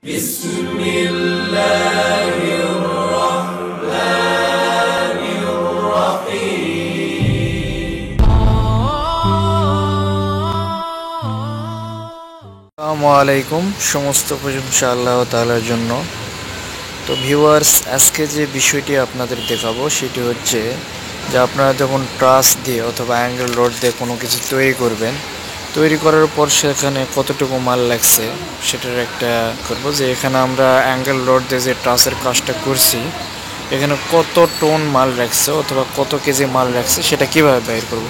بسم الله الرحمن الرحيم আসসালামু আলাইকুম। সমস্ত প্রশংসা আল্লাহ তাআলার জন্য। তো ভিউয়ার্স, আজকে যে বিষয়টি আপনাদের দেখাবো সেটি হচ্ছে যে আপনারা যখন ট্রাস দিয়ে অথবা অ্যাঙ্গেল রড দিয়ে কোনো কিছু তৈরি করবেন, তৈরি করার পর সেখানে কতটুকু মাল লাগছে সেটার একটা করব। যে এখানে আমরা অ্যাঙ্গেল রড দিয়ে যে ট্রাসের কাজটা করছি, এখানে কত টন মাল রাখছে অথবা কত কেজি মাল রাখছে সেটা কিভাবে বের করব।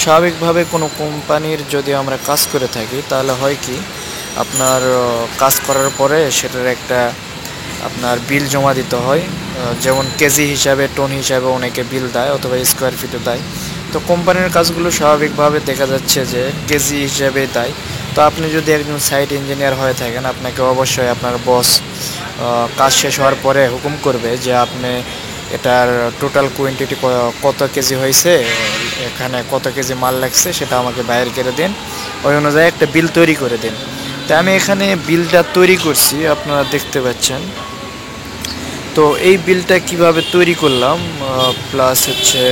স্বাভাবিকভাবে কোনো কোম্পানির যদি আমরা কাজ করে থাকি তাহলে হয় কি, আপনার কাজ করার পরে সেটার একটা আপনার বিল জমা দিতে হয়। যেমন কেজি হিসাবে, টন হিসাবে অনেকে বিল দেয় অথবা স্কোয়ার ফিটও দেয়। তো কোম্পানির কাজগুলো স্বাভাবিকভাবে দেখা যাচ্ছে যে কেজি হিসাবে দেয়। তো আপনি যদি একজন সাইট ইঞ্জিনিয়ার হয়ে থাকেন, আপনাকে অবশ্যই আপনার বস কাজ শেষ হওয়ার পরে হুকুম করবে যে আপনি এটার টোটাল কোয়ান্টিটি কত কেজি হয়েছে, এখানে কত কেজি মাল লাগছে সেটা আমাকে বাইর করে দিন, ওই অনুযায়ী একটা বিল তৈরি করে দিন। তো আমি এখানে বিলটা তৈরি করছি, আপনারা দেখতে পাচ্ছেন। তো এই বিলটা কিভাবে তৈরি করলাম, প্লাস হচ্ছে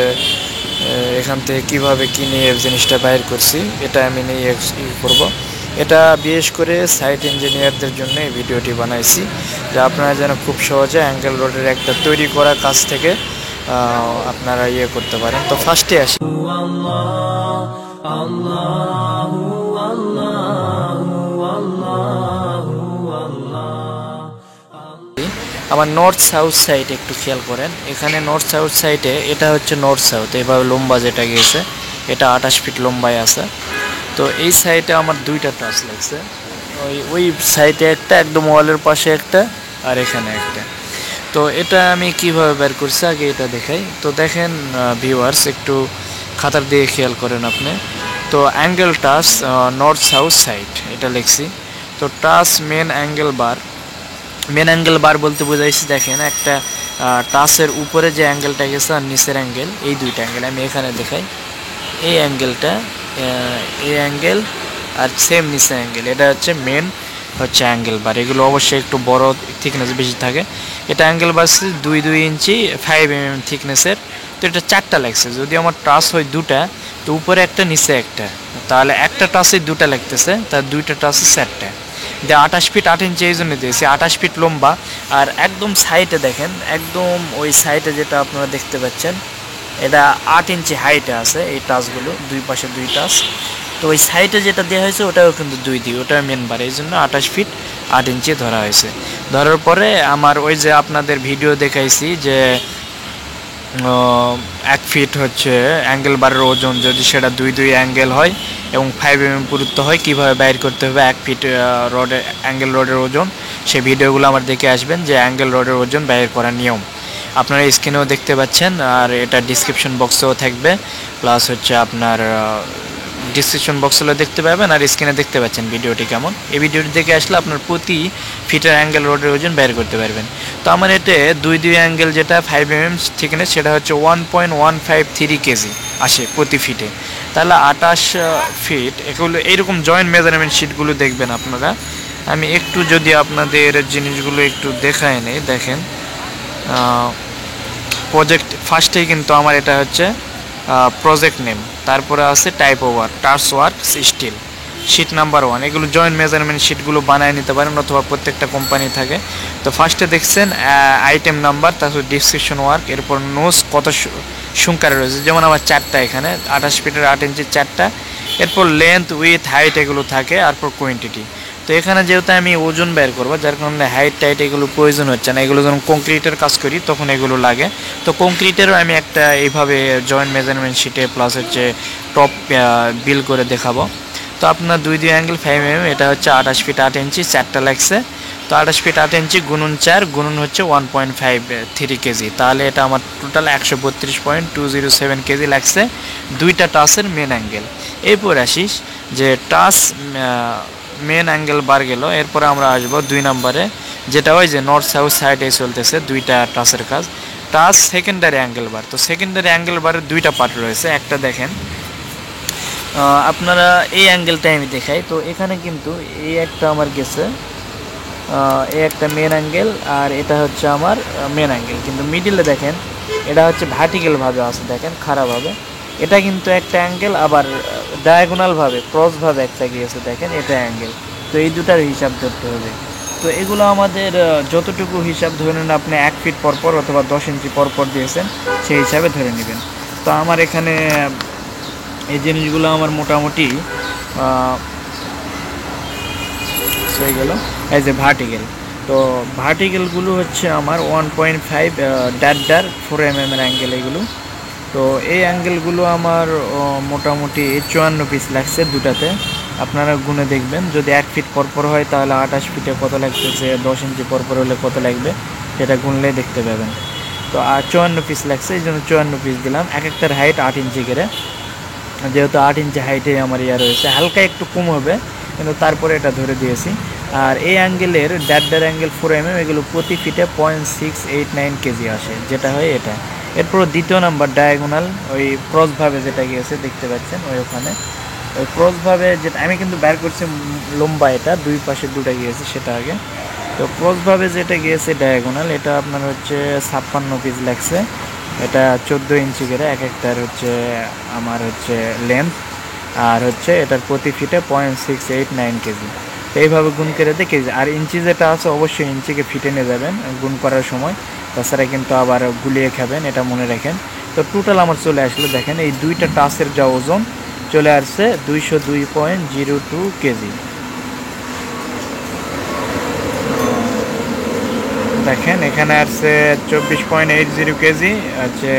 এখান থেকে কিভাবে কিনে জিনিসটা বাইর করছি, এটা আমি নিয়ে করব। এটা বিশেষ করে সাইট ইঞ্জিনিয়ারদের জন্য এই ভিডিওটি বানাইছি, যে আপনারা যেন খুব সহজে অ্যাঙ্গেল রোডের একটা তৈরি করা কাজ থেকে আপনারা করতে পারেন। তো ফার্স্টে আসি। আমার নর্থ সাউথ সাইড একটু খেয়াল করেন। এখানে নর্থ সাউথ সাইডে এটা হচ্ছে নর্থ সাউথ, এভাবে লম্বা যেটা গিয়েছে এটা 28 ফিট লম্বায় আছে। তো এই সাইডে আমার দুইটা টাচ লাগছে, ওই সাইডে একটা, একদম ওয়ালের পাশে একটা, আর এখানে একটা। তো এটা আমি কিভাবে বের করছি আগে এটা দেখাই। তো দেখেন ভিউয়ার্স, একটু খাতার দিয়ে খেয়াল করেন আপনি। তো angle touch north south side এটা লিখছি। তো টাচ মেন অ্যাঙ্গেল বার, মেন অ্যাঙ্গেল বার বলতে বোঝাইছি দেখেন একটা টাচের উপরে যে অ্যাঙ্গেলটা গেছে আর নিচের অ্যাঙ্গেল, এই দুইটা অ্যাঙ্গেল আমি এখানে দেখাই। এই অ্যাঙ্গেলটা, এই অ্যাঙ্গেল আর সেম নিচের অ্যাঙ্গেল, এটা হচ্ছে মেন হচ্ছে অ্যাঙ্গেল বার। এগুলো অবশ্যই একটু বড় থিকনেস বেশি থাকে। এটা অ্যাঙ্গেল বার 2 ইঞ্চি 5 mm থিকনেসের। তো এটা 4টা লাগছে। যদি আমার টাচ হয় দুটা, তো উপরে একটা নিচে একটা, তাহলে একটা টাচে দুটা লাগতেছে, তার দুইটা টাচে 4টা। 28 ফিট 8 ইঞ্চি এই জন্য দিয়েছি, 28 ফিট লম্বা। আর একদম সাইডে দেখেন, একদম ওই সাইডে যেটা আপনারা দেখতে পাচ্ছেন, এটা 8 ইঞ্চি হাইটে আছে এই টাচগুলো, দুই পাশে দুই টাচ। তো ওই সাইডে যেটা দেওয়া হয়েছে ওটাও কিন্তু দুই ওটা মেন বার, এই জন্য 28 ফিট 8 ইঞ্চি ধরা হয়েছে। ধরার পরে আমার ওই যে আপনাদের ভিডিও দেখাইছি যে 1 ফিট হচ্ছে অ্যাঙ্গেল বারের ওজন, যদি সেটা দুই অ্যাঙ্গেল হয় এবং 5 mm পুরুত্ব হয়, কীভাবে বাইর করতে হবে 1 ফিট রডের অ্যাঙ্গেল রডের ওজন, সেই ভিডিওগুলো আমার দেখে আসবেন, যে অ্যাঙ্গেল রডের ওজন বাইর করার নিয়ম আপনারা স্ক্রিনেও দেখতে পাচ্ছেন, আর এটা ডিসক্রিপশন বক্সেও থাকবে। প্লাস হচ্ছে আপনার ডিসক্রিপশন বক্সগুলো দেখতে পাবেন, আর স্ক্রিনে দেখতে পাচ্ছেন ভিডিওটি কেমন। এই ভিডিওটি দেখে আসলে আপনার প্রতি ফিটের অ্যাঙ্গেল রডের ওজন বের করতে পারবেন। তো আমার এতে দুই অ্যাঙ্গেল যেটা 5 mm থিকনেস, সেটা হচ্ছে 1.153 কেজি আসে প্রতি ফিটে। তাহলে 28 ফিট, এগুলো এইরকম জয়েন্ট মেজারমেন্ট শিটগুলো দেখবেন আপনারা। আমি একটু যদি আপনাদের জিনিসগুলো একটু দেখায় নেই, দেখেন প্রজেক্ট ফার্স্টেই কিন্তু আমার এটা হচ্ছে প্রজেক্ট নেম, তারপরে আছে টাইপ ওভার, টার্স ওয়ার্কস স্টিল, শিট নাম্বার 1। এগুলো জয়েন্ট মেজারমেন্ট শিটগুলো বানায় নিতে পারেন অথবা প্রত্যেকটা কোম্পানি থাকে। তো ফার্স্টে দেখছেন আইটেম নাম্বার, তারপর ডিসক্রিপশন ওয়ার্ক, এরপর নোজ কত সংখ্যার রয়েছে, যেমন আমার 4টা এখানে 28 ফিটের 8 ইঞ্চির 4টা। এরপর লেন্থ, উইথ, হাইট এগুলো থাকে, এরপর কোয়ান্টিটি। তো এখানে যেহেতু আমি ওজন বের করবো, যার কারণে হাইট টাইট এগুলো প্রয়োজন হচ্ছে না। এগুলো যখন কংক্রিটের কাজ করি তখন এগুলো লাগে। তো কংক্রিটেরও আমি একটা এইভাবে জয়েন্ট মেজারমেন্ট শিটে প্লাস হচ্ছে টপ বিল করে দেখাবো। তো আপনার দুই অ্যাঙ্গেল 5 mm, এটা হচ্ছে 28 ফিট 8 ইঞ্চি, 4টা লাগছে। তো 28 ফিট 8 ইঞ্চি গুণন 4 গুণন হচ্ছে 1.53 কেজি, তাহলে এটা আমার টোটাল 132.207 কেজি লাগছে দুইটা টাচের মেন অ্যাঙ্গেল। এরপর আসিস যে টাচ মেন অ্যাঙ্গেল বার গেল, এরপরে আমরা আসবো 2 নম্বরে, যেটা ওই যে নর্থ সাউথ সাইডে চলতেছে দুইটা টাচের কাজ, টাচ সেকেন্ডারি অ্যাঙ্গেল বার। তো সেকেন্ডারি অ্যাঙ্গেল বারের দুইটা পার্ট রয়েছে, একটা দেখেন আপনারা এই অ্যাঙ্গেলটা আমি দেখাই। তো এখানে কিন্তু এই একটা আমার গেছে, এই একটা মেন অ্যাঙ্গেল আর এটা হচ্ছে আমার মেন অ্যাঙ্গেল, কিন্তু মিডিলে দেখেন এটা হচ্ছে ভার্টিক্যালভাবে আছে, দেখেন খারাপভাবে। এটা কিন্তু একটা অ্যাঙ্গেল, আবার ডায়াগোনালভাবে ক্রসভাবে একটা গিয়েছে, দেখেন এটা অ্যাঙ্গেল। তো এই দুটার হিসাব ধরতে হবে। তো এগুলো আমাদের যতটুকু হিসাব ধরে নেন আপনি 1 ফিট পরপর অথবা 10 ইঞ্চি পরপর দিয়েছেন সেই হিসাবে ধরে নেবেন। তো আমার এখানে এই জিনিসগুলো আমার মোটামুটি হয়ে গেল। এই যে ভার্টিক্যাল, তো ভার্টিক্যালগুলো হচ্ছে আমার 1.5 ড্যার 4 mm এর অ্যাঙ্গেল এগুলো। তো এই অ্যাঙ্গেলগুলো আমার মোটামুটি 54 পিস লাগছে দুটাতে। আপনারা গুনে দেখবেন, যদি 1 ফিট পরপর হয় তাহলে 28 ফিটে কত লাগতেছে, 10 ইঞ্চি পরপর হলে কত লাগবে সেটা গুনলে দেখতে পাবেন। তো 54 পিস লাগছে, এই জন্য 54 পিস দিলাম। এক একটার হাইট 8 ইঞ্চি করে, যেহেতু 8 ইঞ্চি হাইটে আমার রয়েছে, হালকা একটু কম হবে কিন্তু তারপরে এটা ধরে দিয়েছি। আর এই অ্যাঙ্গেলের ড্যার অ্যাঙ্গেল 4 mm, এগুলো প্রতি ফিটে 0.689 কেজি আসে, যেটা হয় এটা। এরপর দ্বিতীয় নাম্বার ডায়াগোনাল, ওই ক্রসভাবে যেটা গিয়েছে দেখতে পাচ্ছেন ওই ওখানে, ওই ক্রসভাবে যেটা আমি কিন্তু বের করছি লম্বা, এটা দুই পাশে দুটা গিয়েছে সেটা আগে। তো ক্রসভাবে যেটা গিয়েছে ডায়াগোনাল, এটা আপনার হচ্ছে 56 পিস লাগছে। এটা 14 ইঞ্চি করে এক একটার হচ্ছে আমার হচ্ছে লেন্থ, আর হচ্ছে এটার প্রতি ফিটে 0.689 কেজি। তো এইভাবে গুণ করে দিয়ে কেজি, আর ইঞ্চি যেটা আছে অবশ্যই ইঞ্চিকে ফিটে নিয়ে যাবেন গুণ করার সময়, তাছাড়া কিন্তু আবার গুলিয়ে খাবেন, এটা মনে রাখেন। তো টোটাল আমার চলে আসলো, দেখেন এই দুইটা টাচের যা ওজন চলে আসছে 202.02 কেজি। দেখেন এখানে আসছে 24.80 কেজি হচ্ছে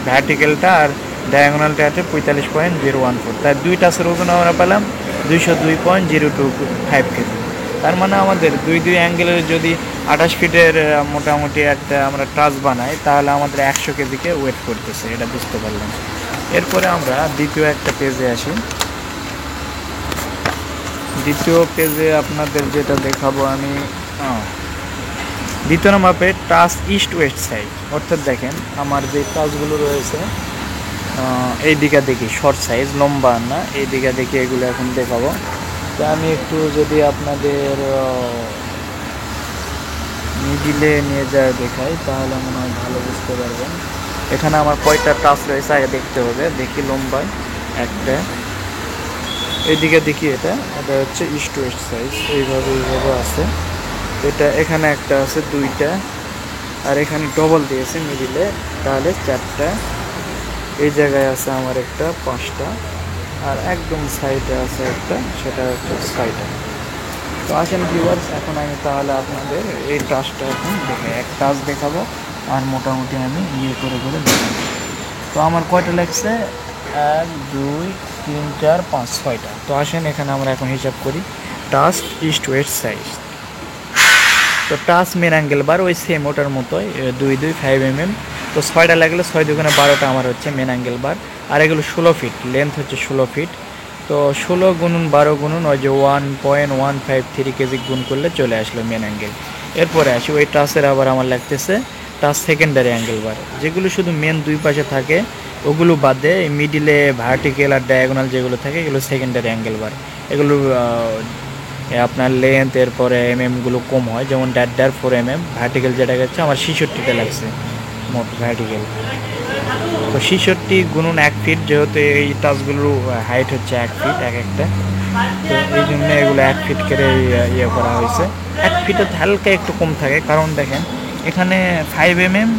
ভার্টিক্যালটা, আর ডায়াগোনালটা আছে 45.014। তার দুই টাচের ওজন আমরা পেলাম 202.025 কেজি। তার মানে আমাদের দুই অ্যাঙ্গেলের যদি 28 ফিটের মোটামুটি একটা আমরা টাচ বানাই তাহলে আমাদের 100 কেজিকে ওয়েট করতেছে, এটা বুঝতে পারলাম। এরপরে আমরা দ্বিতীয় একটা পেজে আসি। দ্বিতীয় পেজে আপনাদের যেটা দেখাবো আমি, দ্বিতীয় মাপে টাচ ইস্ট ওয়েস্ট সাইড, অর্থাৎ দেখেন আমার যে টাচগুলো রয়েছে এই দিকে দেখি শর্ট সাইজ, লম্বা না, এই দিকে দেখি এগুলো এখন দেখাবো। তো আমি একটু যদি আপনাদের মিডিলে নিয়ে যায় দেখাই তাহলে মনে হয় ভালো বুঝতে পারবেন। এখানে আমার কয়টা টাচ রয়েছে আগে দেখতে হবে, দেখি লম্বায় একটা, এইদিকে দেখি এটা হচ্ছে ইস্ট ওয়েস্ট সাইজ, এইভাবে আছে। এটা এখানে একটা আছে দুইটা, আর এখানে ডবল দিয়েছে মিডিলে তাহলে 4টা, এই জায়গায় আছে আমার একটা 5টা, আর একদম সাইডে আছে একটা, সেটা হচ্ছে 6টা। তো আসেন ভিউয়ার্স, এখন আমি তাহলে আপনাদের এই টাচটা এখন দেখাই, এক টাচ দেখাবো আর মোটামুটি আমি করে দেখাবো। তো আমার কয়টা লাগছে, 1 2 3 4 5 6টা। তো আসেন এখানে আমরা এখন হিসাব করি টাচ ইস্ট ওয়েস্ট সাইজ। তো টাচ মেন অ্যাঙ্গেল বার ওই সেম ওটার মতোই 5 mm। তো 6টা লাগলে 6 দুগুণে 12টা আমার হচ্ছে মেন অ্যাঙ্গেল বার। আর এগুলো 16 ফিট, লেন্থ হচ্ছে 16 ফিট। তো 16 গুণুন 12 গুণুন ওই যে 1.153 কেজি গুণ করলে চলে আসলো মেন অ্যাঙ্গেল। এরপরে আসি ওই টাচের আবার আমার লাগতেছে টাচ সেকেন্ডারি অ্যাঙ্গেল বার, যেগুলো শুধু মেন দুই পাশে থাকে ওগুলো বাদে মিডিলে ভার্টিক্যাল আর ডায়াগোনাল যেগুলো থাকে এগুলো সেকেন্ডারি অ্যাঙ্গেল বার। এগুলো আপনার লেন্থ এরপরে এমএমগুলো কম হয়, যেমন ড্যার 4 mm। ভার্টিক্যাল যেটা গেছে আমার 66টা লাগছে মোট ভার্টিক্যাল। তো 66 গুণুন 1 ফিট, যেহেতু এই টাচগুলোর হাইট হচ্ছে 1 ফিট এক একটা, তো এই জন্য এগুলো 1 ফিট করে করা হয়েছে। 1 ফিটে হালকা একটু কম থাকে, কারণ দেখেন এখানে 5 mm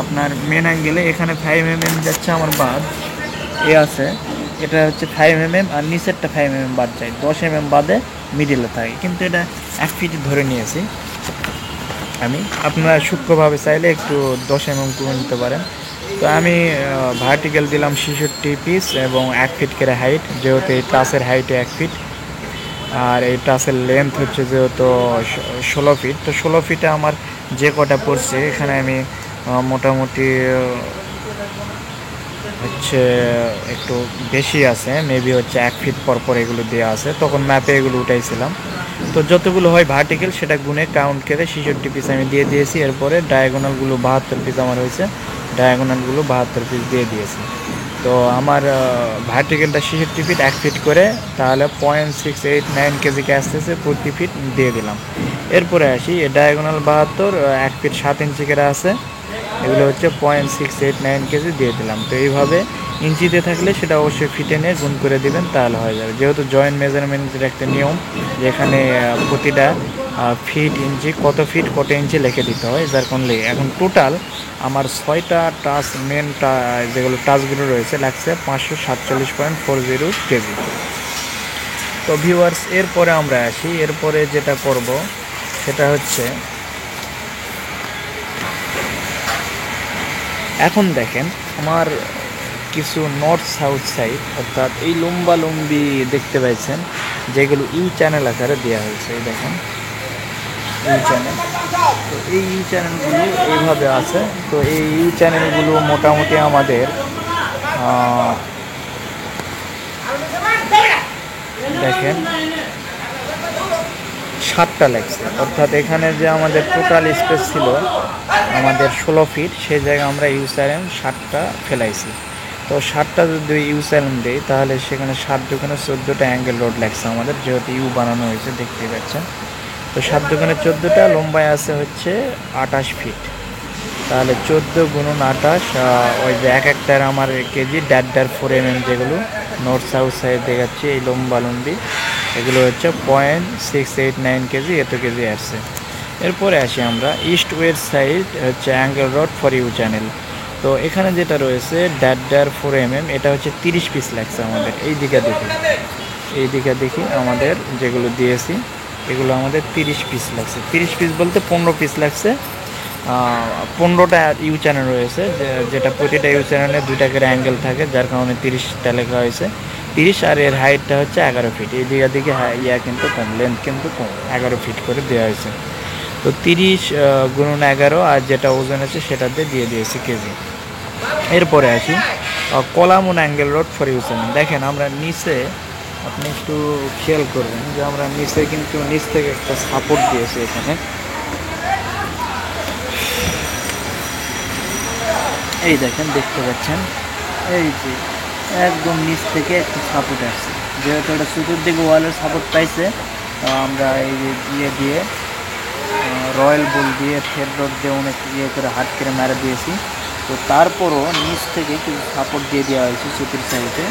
আপনার মেন অ্যাঙ্গেলে, এখানে 5 mm যাচ্ছে আমার বাদ আছে, এটা হচ্ছে 5 mm, আর নিচেরটা 5 mm বাদ যায়, 10 mm বাদে মিডিলে থাকে, কিন্তু এটা 1 ফিট ধরে নিয়েছি আমি। আপনারা সূক্ষ্মভাবে চাইলে একটু 10 mm করে নিতে পারেন। তো আমি ভার্টিক্যাল দিলাম 66 পিস এবং 1 ফিট করে হাইট, যেহেতু এই টাচের হাইটে 1 ফিট, আর এই টাচের লেন্থ হচ্ছে যেহেতু 16 ফিট। তো 16 ফিটে আমার যে কটা পড়ছে এখানে আমি মোটামুটি হচ্ছে একটু বেশি আছে, মেবি হচ্ছে 1 ফিট পরপর এগুলো দেওয়া আছে, তখন ম্যাপে এগুলো উঠাইছিলাম। তো যতগুলো হয় ভার্টিক্যাল সেটা গুনে কাউন্ট করে 66 পিস আমি দিয়ে দিয়েছি। এরপরে ডায়াগোনালগুলো 72 পিস আমার হয়েছে, ডায়াগোনালগুলো 72 পিস দিয়ে দিয়েছি। তো আমার ভার্টিক্যালটা 66 ফিট 1 ফিট করে, তাহলে 0.689 কেজিকে আসতেছে প্রতি ফিট দিয়ে দিলাম। এরপরে আসি ডায়াগোনাল 72 1 ফিট 7 ইঞ্চি করে আছে, এগুলো হচ্ছে 0.689 কেজি দিয়ে দিলাম। তো এইভাবে ইঞ্চিতে থাকলে সেটা অবশ্যই ফিটে নিয়ে গুণ করে দিবেন, তাহলে হয়ে যাবে। যেহেতু জয়েন্ট মেজারমেন্টের একটা নিয়ম, যেখানে প্রতিটা ফিট ইঞ্চি কত ফিট কত ইঞ্চি লিখে দিতে হয়, যার কারণে এখন টোটাল আমার 6টা টাচ মেন যেগুলো টাচগুলো রয়েছে লাগছে 547.40 কেজি। তো ভিউয়ার্স, এরপরে আমরা আসি, এরপরে যেটা করব সেটা হচ্ছে, এখন দেখেন আমার কিছু নর্থ সাউথ সাইড, অর্থাৎ এই লম্বা লম্বি দেখতে পাচ্ছেন যেগুলো ইউ চ্যানেল আকারে দেওয়া হয়েছে। এই দেখেন ইউ চ্যানেল। তো এই ইউ চ্যানেলগুলো এইভাবে আছে। তো এই ইউ চ্যানেলগুলো মোটামুটি আমাদের দেখেন 7টা লাগছে, অর্থাৎ এখানে যে আমাদের টোটাল স্পেস ছিল আমাদের 16 ফিট, সেই জায়গায় আমরা ইউসারেম 7টা ফেলাইছি। তো 7টা যদি ইউসারেম দিই, তাহলে সেখানে 7 দোকানে 14টা অ্যাঙ্গেল রোড লাগছে আমাদের, যেহেতু ইউ বানানো হয়েছে দেখতেই পাচ্ছেন। তো 7 দোকানে 14টা, লম্বায় আছে হচ্ছে 28 ফিট। তাহলে 14 গুণন 28, ওই যে এক একটার আমার কেজি 1.4 mm, যেগুলো নর্থ সাউথ সাইড দেখাচ্ছি এই লম্বা লম্বি, এগুলো হচ্ছে 0.689 কেজি, এত কেজি আসছে। এরপরে আসি আমরা ইস্ট ওয়েস্ট সাইড হচ্ছে angle rod for U channel. তো এখানে যেটা রয়েছে 1.4 mm, এটা হচ্ছে 30 পিস লাগছে আমাদের। এই দিকে দেখি, এই দিকে দেখি আমাদের যেগুলো দিয়েছি এগুলো আমাদের 30 পিস লাগছে। 30 পিস বলতে 15 পিস লাগছে। 15টা ইউ চ্যানেল রয়েছে, যেটা প্রতিটা ইউ চ্যানেলে 2টা করে অ্যাঙ্গেল থাকে, যার কারণে 30টা লেখা হয়েছে 30। আর এর হাইটটা হচ্ছে 11 ফিট। এই দিকে দিকে কিন্তু কম, লেন্থ কিন্তু কম, 11 ফিট করে দেওয়া হয়েছে। তো 30 গুণন 11, আর যেটা ওজন আছে সেটা দিয়ে দিয়েছি কেজি। এরপরে আসি column angle rod for U channel. দেখেন আমরা নিচে, আপনি একটু খেয়াল করবেন যে আমরা নিচে কিন্তু নিচ থেকে একটা সাপোর্ট দিয়েছি এখানে। এই দেখেন, দেখতে পাচ্ছেন, এই যে একদম নিচ থেকে একটা সাপোর্ট আসছে। যেহেতু এটা চতুর্দিকে ওয়ালের সাপোর্ট পাইছে, আমরা এই যে দিয়ে রয়্যাল বল দিয়ে থ্রেড রড দিয়ে অনেক করে হাত করে মেরে দিয়েছি। তো তারপরও নিচ থেকে কিছু সাপোর্ট দিয়ে দেওয়া হয়েছে চতুর সাইডে,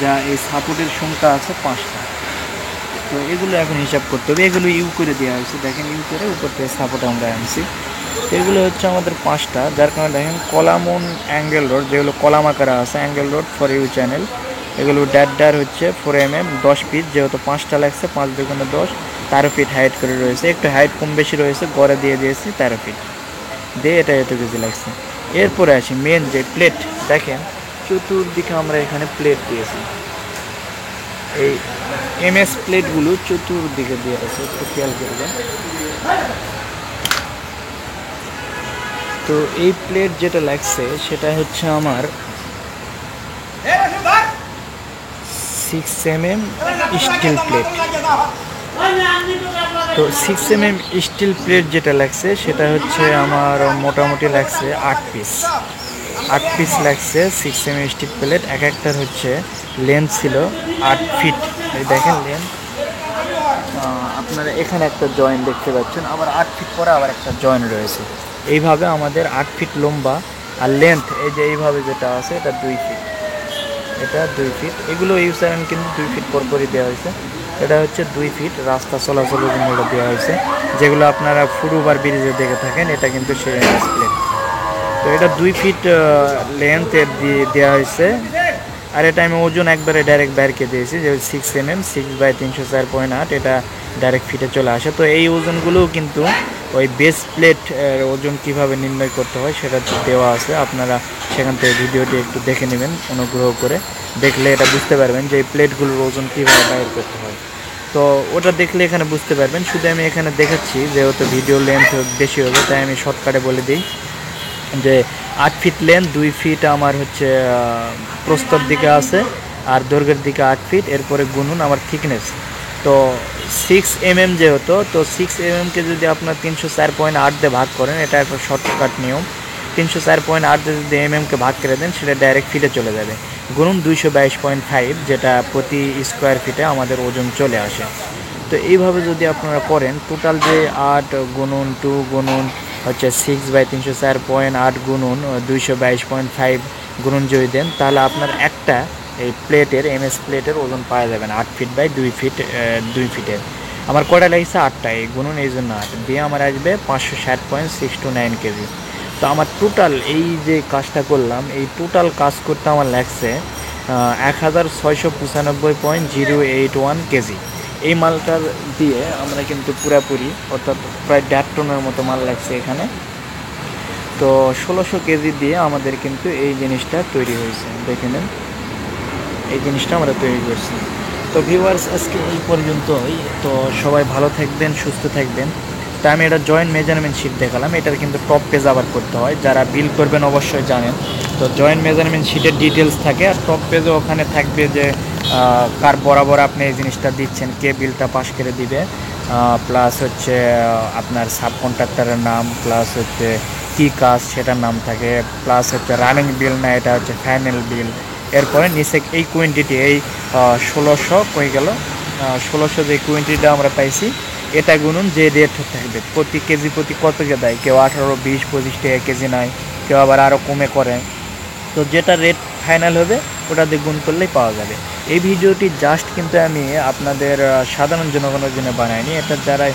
যা এই সাপোর্টের সংখ্যা আছে 5টা। তো এগুলো এখন হিসাব করতে হবে, এগুলো ইউ করে দেওয়া হয়েছে। দেখেন ইউ করে উপর থেকে সাপোর্ট আমরা আনছি। এগুলো হচ্ছে আমাদের 5টা, যার কারণে দেখেন কলামন অ্যাঙ্গেল রড, যেগুলো কলাম আকারে আছে angle rod for U channel, এগুলো 1.5 হচ্ছে 4 mm, 10 পিস। যেহেতু 5টা লাগছে, 5 দুগুণে 10, 13 ফিট হাইট করে রয়েছে। একটু হাইট কম বেশি রয়েছে, গড়ে দিয়ে দিয়েছি 13 ফিট দিয়ে, এটা এত কেজি লাগছে। এরপরে আসি মেন যে প্লেট। দেখেন চতুর্দিকে আমরা এখানে প্লেট দিয়েছি, এই এমএস প্লেটগুলো চতুর্দিকে দিয়ে আছে, একটু খেয়াল করবেন। তো এই প্লেট যেটা লাগছে সেটা হচ্ছে আমার 6 mm স্টিল প্লেট। তো 6 mm স্টিল প্লেট যেটা লাগছে সেটা হচ্ছে আমার মোটামুটি লাগছে 8 পিস। 8 পিস লাগছে 6 mm স্টিল প্লেট। এক একটার হচ্ছে লেন্থ ছিল 8 ফিট। এই দেখেন লেন্থ, আপনারা এখানে একটা জয়েন্ট দেখতে পাচ্ছেন, আবার 8 ফিট পরে আবার একটা জয়েন্ট রয়েছে। এইভাবে আমাদের 8 ফিট লম্বা, আর লেন্থ এই যে এইভাবে যেটা আছে এটা 2 ফিট, এটা 2 ফিট। এগুলো ইউসারেন কিন্তু 2 ফিট পরপরই দেওয়া হয়েছে। এটা হচ্ছে 2 ফিট রাস্তা চলাচলের জন্য এটা দেওয়া হয়েছে, যেগুলো আপনারা ফুটওভার ব্রিজে দেখে থাকেন, এটা কিন্তু সেই প্লেট। তো এটা 2 ফিট লেন্থ এর দিয়ে দেওয়া হয়েছে। আর এটা আমি ওজন একবারে ডাইরেক্ট বাইরকে দিয়েছি, যে 6 mm, 6/304.8, এটা ডাইরেক্ট ফিটে চলে আসে। তো এই ওজনগুলোও কিন্তু ওই বেস প্লেট ওজন কিভাবে নির্ণয় করতে হয় সেটা দেওয়া আছে, আপনারা সেখান থেকে ভিডিওটি একটু দেখে নেবেন অনুগ্রহ করে। দেখলে এটা বুঝতে পারবেন যে এই প্লেটগুলোর ওজন কীভাবে বাইর করতে হয়। তো ওটা দেখলে এখানে বুঝতে পারবেন। শুধু আমি এখানে দেখাচ্ছি, যেহেতু ভিডিও লেন্থ বেশি হবে, তাই আমি শর্টকাটে বলে দিই যে 8 ফিট লেন্থ, 2 ফিট আমার হচ্ছে প্রস্থর দিকে আছে, আর দৈর্ঘ্যের দিকে 8 ফিট। এরপরে গুনুন আমার থিকনেস। তো 6 mm যেহেতু, তো 6 mm কে যদি আপনার 304.8 দিয়ে ভাগ করেন, এটা একটা শর্টকাট নিয়ম। 304.8 যদি কে ভাগ করে দেন সেটা ডাইরেক্ট ফিটে চলে যাবে, গুণন 222.5, যেটা প্রতি স্কোয়ার ফিটে আমাদের ওজন চলে আসে। তো এইভাবে যদি আপনারা করেন, টোটাল যে 8 গুণন 2 গুণন হচ্ছে 6/304.8 গুণন 222.5 গুণন যদি দেন, তাহলে আপনার একটা এই প্লেটের এমএস প্লেটের ওজন পাওয়া যাবেন 8 ফিট বাই 2 ফিট 2 ফিটের। আমার কয়টা লাগছে 8টা, এই গুণন এই জন্য 8 দিয়ে আমার আসবে 560.629 কেজি। তো আমার টোটাল এই যে কাজটা করলাম, এই টোটাল কাজ করতে আমার লাগছে 1695.081 কেজি। এই মালটার দিয়ে আমরা কিন্তু পুরাপুরি অর্থাৎ প্রায় 1.5 টনের মতো মাল লাগছে এখানে। তো 1600 কেজি দিয়ে আমাদের কিন্তু এই জিনিসটা তৈরি হয়েছে, দেখে নেন এই জিনিসটা আমরা তৈরি করছি। তো ভিউয়ার্স, আজকে এই পর্যন্তই। তো সবাই ভালো থাকবেন, সুস্থ থাকবেন। তো আমি এটা জয়েন্ট মেজারমেন্ট শিট দেখালাম, এটার কিন্তু টপ পেজ আবার করতে হয়, যারা বিল করবেন অবশ্যই জানেন। তো জয়েন্ট মেজারমেন্ট শিটের ডিটেলস থাকে, আর টপ পেজে ওখানে থাকবে যে কার বরাবর আপনি এই জিনিসটা দিচ্ছেন, কে বিলটা পাস করে দিবে, প্লাস হচ্ছে আপনার সাব কন্ট্রাক্টরের নাম, প্লাস হচ্ছে কী কাজ সেটার নাম থাকে, প্লাস হচ্ছে রানিং বিল না এটা হচ্ছে ফাইনাল বিল। এরপরে নিচে এই কোয়ান্টিটি, এই 1600 হয়ে গেল, 1600 যে কোয়ান্টিটিটা আমরা পাইছি, এটা গুনুন যে রেট থাকবে প্রতি কেজি প্রতি কত কে দেয়, কেউ 18, 20, 25 টাকা কেজি নেয়, কেউ আবার আরও কমে করে। তো যেটা রেট ফাইনাল হবে ওটা দিয়ে গুণ করলেই পাওয়া যাবে। এই ভিডিওটি জাস্ট কিন্তু আমি আপনাদের সাধারণ জনগণের জন্য বানাইনি, এটা যারা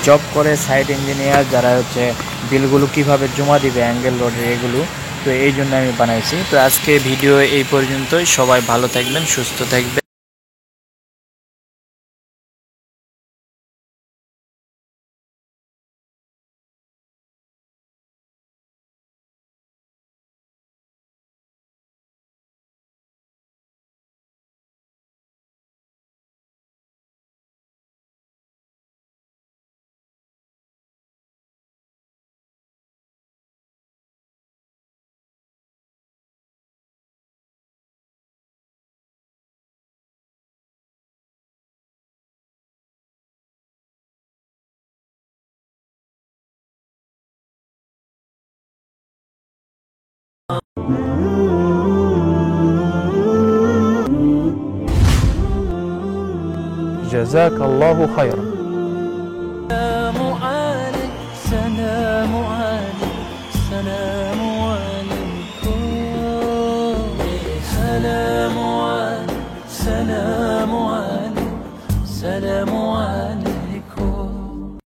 জব করে, সাইট ইঞ্জিনিয়ার, যারা হচ্ছে বিলগুলো কিভাবে জমা দিবে অ্যাঙ্গেল রোডের এগুলো, তো এই জন্য আমি বানাইছি। তো আজকে ভিডিও এই পর্যন্তই, সবাই ভালো থাকবেন, সুস্থ থাকবেন। جزاك الله خيرا. سلام عليك، سلام عليك، سلام